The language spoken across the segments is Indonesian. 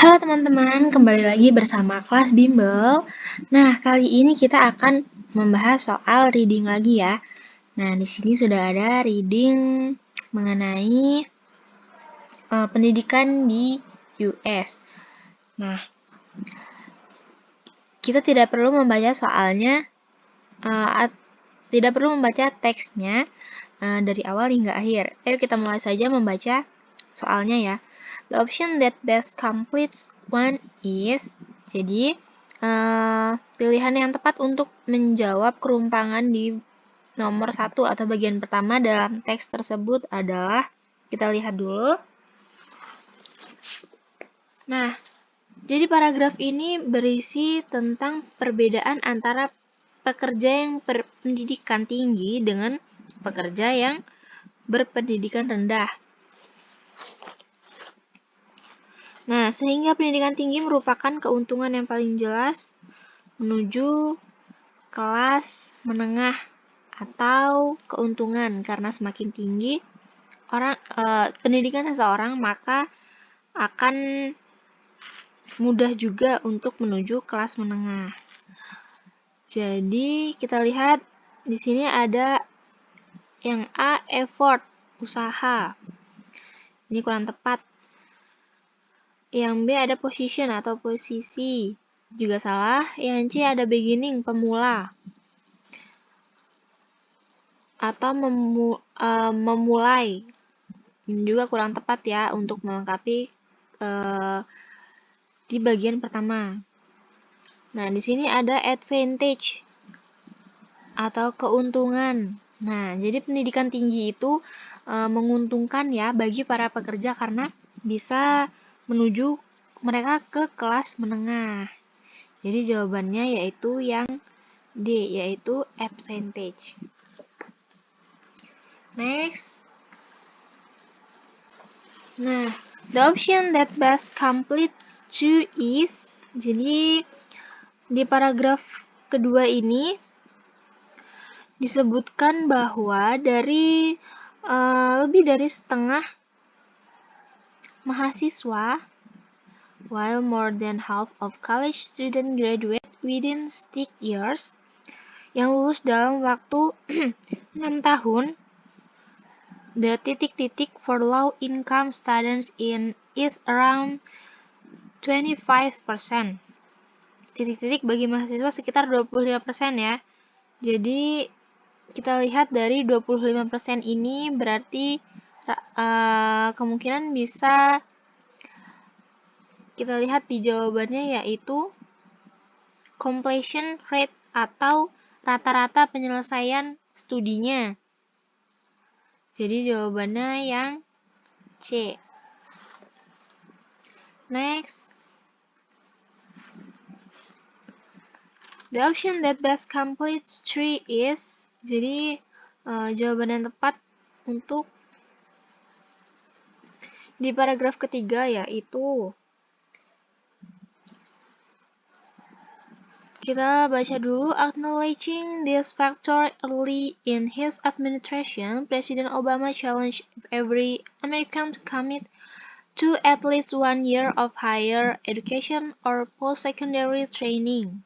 Halo teman-teman, kembali lagi bersama kelas Bimbel. Nah, kali ini kita akan membahas soal reading lagi ya. Nah, di sini sudah ada reading mengenai pendidikan di US. Nah, kita tidak perlu membaca soalnya, tidak perlu membaca teksnya dari awal hingga akhir. Ayo kita mulai saja membaca soalnya ya. The option that best completes one is, jadi pilihan yang tepat untuk menjawab kerumpangan di nomor 1 atau bagian pertama dalam teks tersebut adalah, kita lihat dulu. Nah, jadi paragraf ini berisi tentang perbedaan antara pekerja yang berpendidikan tinggi dengan pekerja yang berpendidikan rendah. Nah, sehingga pendidikan tinggi merupakan keuntungan yang paling jelas menuju kelas menengah atau keuntungan, karena semakin tinggi pendidikan seseorang maka akan mudah juga untuk menuju kelas menengah. Jadi kita lihat di sini ada yang A, effort, usaha. Ini kurang tepat. Yang B ada position atau posisi, juga salah. Yang C ada beginning, pemula. Atau memulai, juga kurang tepat ya untuk melengkapi di bagian pertama. Nah, di sini ada advantage atau keuntungan. Nah, jadi pendidikan tinggi itu menguntungkan ya bagi para pekerja karena bisa menuju mereka ke kelas menengah. Jadi jawabannya yaitu yang D, yaitu advantage. Next. Nah, the option that best completes two is, jadi di paragraf kedua ini disebutkan bahwa dari lebih dari setengah mahasiswa, while more than half of college students graduate within 6 years, yang lulus dalam waktu 6 tahun, the titik-titik for low income students is around 25%. Titik-titik bagi mahasiswa sekitar 25% ya. Jadi kita lihat dari 25% ini berarti kemungkinan bisa kita lihat di jawabannya yaitu completion rate atau rata-rata penyelesaian studinya. Jadi jawabannya yang C. Next. The option that best completes 3 is, jadi jawaban yang tepat untuk di paragraf ketiga yaitu, kita baca dulu. Acknowledging this factor early in his administration, President Obama challenged every American to commit to at least 1 year of higher education or post-secondary training,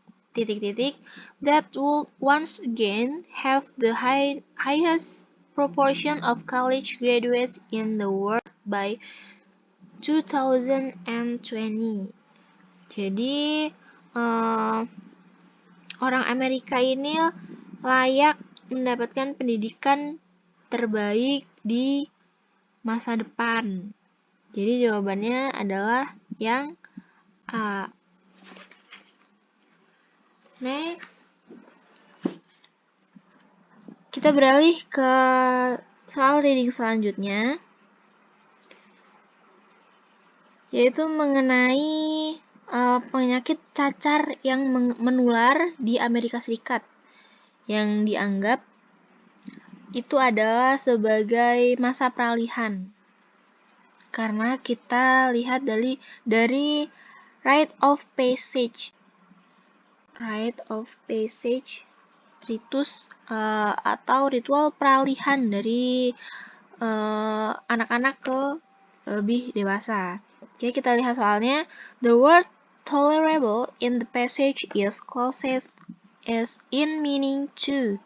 that would once again have the highest proportion of college graduates in the world by 2020. Jadi orang Amerika ini layak mendapatkan pendidikan terbaik di masa depan. Jadi jawabannya adalah yang A. Next. Kita beralih ke soal reading selanjutnya, yaitu mengenai penyakit cacar yang menular di Amerika Serikat yang dianggap itu adalah sebagai masa peralihan. Karena kita lihat dari rite of passage, ritus atau ritual peralihan dari anak-anak ke lebih dewasa. Oke, kita lihat soalnya. The word tolerable in the passage is closest as in meaning to.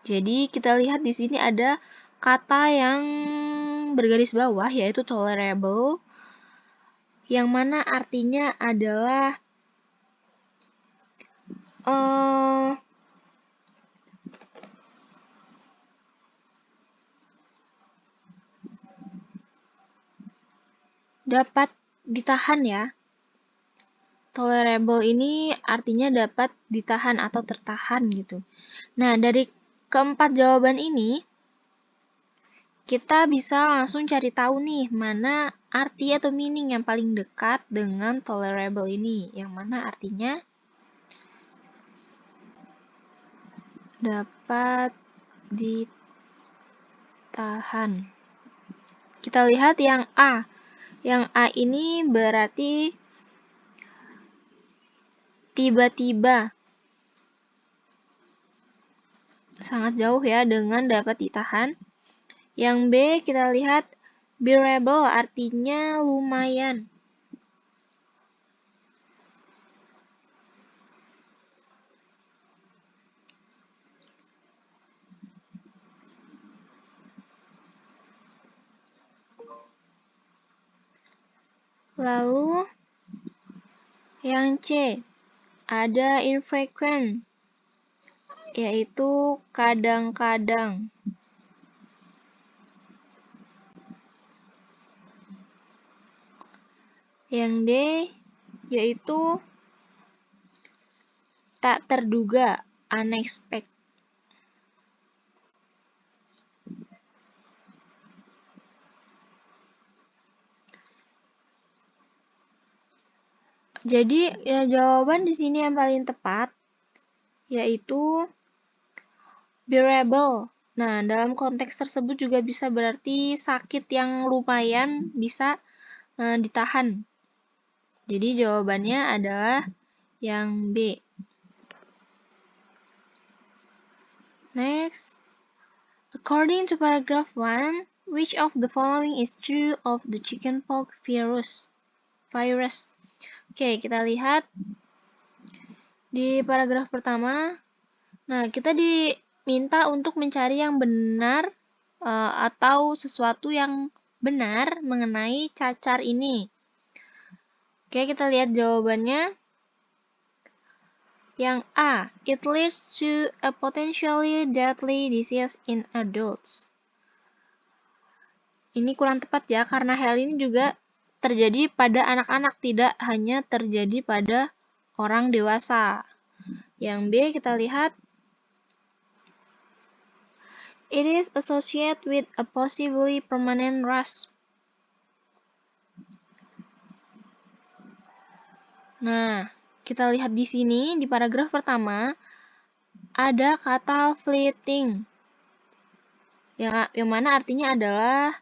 Jadi kita lihat di sini ada kata yang bergaris bawah yaitu tolerable, yang mana artinya adalah dapat ditahan ya. Tolerable ini artinya dapat ditahan atau tertahan gitu. Nah, dari keempat jawaban ini, kita bisa langsung cari tahu nih mana arti atau meaning yang paling dekat dengan tolerable ini. Yang mana artinya dapat ditahan. Kita lihat yang A. Yang A ini berarti tiba-tiba. Sangat jauh ya dengan dapat ditahan. Yang B kita lihat bearable artinya lumayan. Lalu yang C ada infrequent, yaitu kadang-kadang. Yang D yaitu tak terduga, unexpected. Jadi ya jawaban di sini yang paling tepat yaitu bearable. Nah, dalam konteks tersebut juga bisa berarti sakit yang lumayan bisa ditahan. Jadi jawabannya adalah yang B. Next, according to paragraph 1, which of the following is true of the chickenpox virus? Oke, kita lihat di paragraf pertama. Nah, kita diminta untuk mencari yang benar atau sesuatu yang benar mengenai cacar ini. Oke, kita lihat jawabannya. Yang A, it leads to a potentially deadly disease in adults. Ini kurang tepat ya, karena hal ini juga terjadi pada anak-anak, tidak hanya terjadi pada orang dewasa. Yang B, kita lihat, it is associated with a possibly permanent rash. Nah, kita lihat di sini, di paragraf pertama, ada kata fleeting, yang mana artinya adalah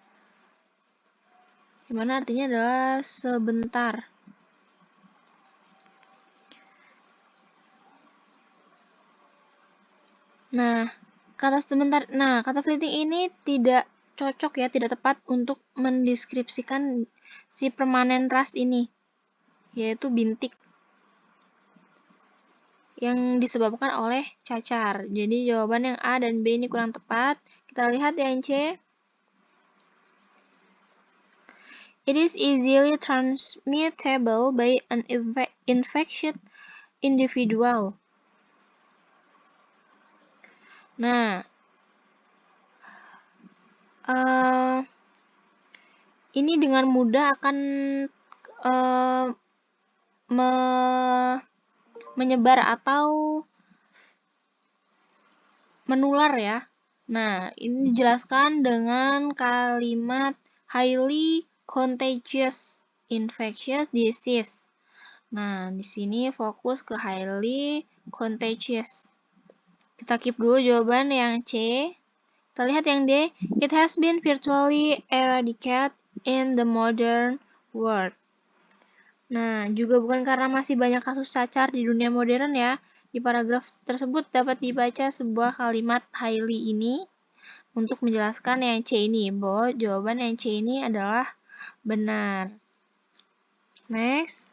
sebentar. Nah, kata fleeting ini tidak cocok ya, tidak tepat untuk mendeskripsikan si permanent rash ini, yaitu bintik yang disebabkan oleh cacar. Jadi jawaban yang A dan B ini kurang tepat. Kita lihat yang C. It is easily transmittable by an infected individual. Nah, ini dengan mudah akan menyebar atau menular ya. Nah, ini dijelaskan dengan kalimat highly contagious infectious disease. Nah, di sini fokus ke highly contagious. Kita keep dulu jawaban yang C. Kita lihat yang D. It has been virtually eradicated in the modern world. Nah, juga bukan karena masih banyak kasus cacar di dunia modern ya. Di paragraf tersebut dapat dibaca sebuah kalimat highly ini untuk menjelaskan yang C ini, bahwa jawaban yang C ini adalah benar. Next.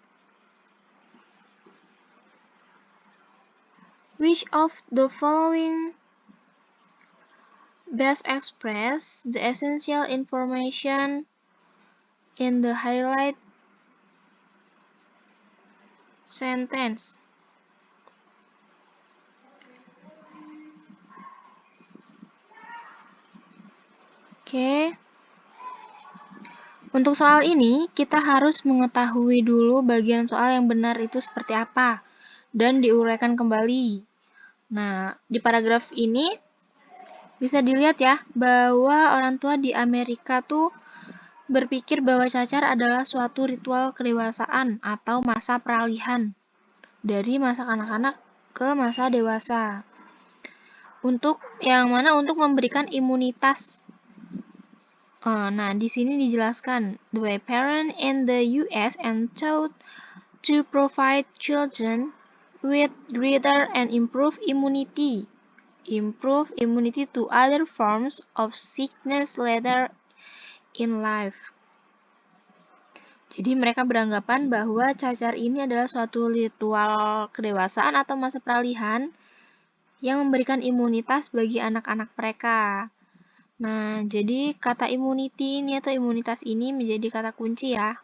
Which of the following best express the essential information in the highlight sentence? Oke. Untuk soal ini, kita harus mengetahui dulu bagian soal yang benar itu seperti apa dan diuraikan kembali. Nah, di paragraf ini bisa dilihat ya bahwa orang tua di Amerika tuh berpikir bahwa cacar adalah suatu ritual kedewasaan atau masa peralihan dari masa kanak-kanak ke masa dewasa. Untuk yang mana untuk memberikan imunitas. Nah, di sini dijelaskan, the way parents in the US and taught to provide children with greater and improved immunity to other forms of sickness later in life. Jadi mereka beranggapan bahwa cacar ini adalah suatu ritual kedewasaan atau masa peralihan yang memberikan imunitas bagi anak-anak mereka. Nah, jadi kata immunity ini atau imunitas ini menjadi kata kunci ya.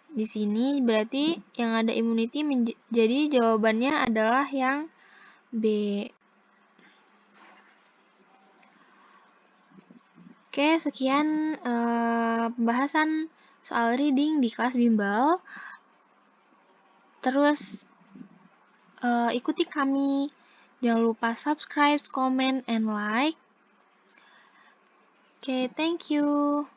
Di sini berarti yang ada immunity jadi jawabannya adalah yang B. Oke, sekian pembahasan soal reading di kelas bimbel. Terus ikuti kami. Jangan lupa subscribe, comment, and like. Okay, thank you.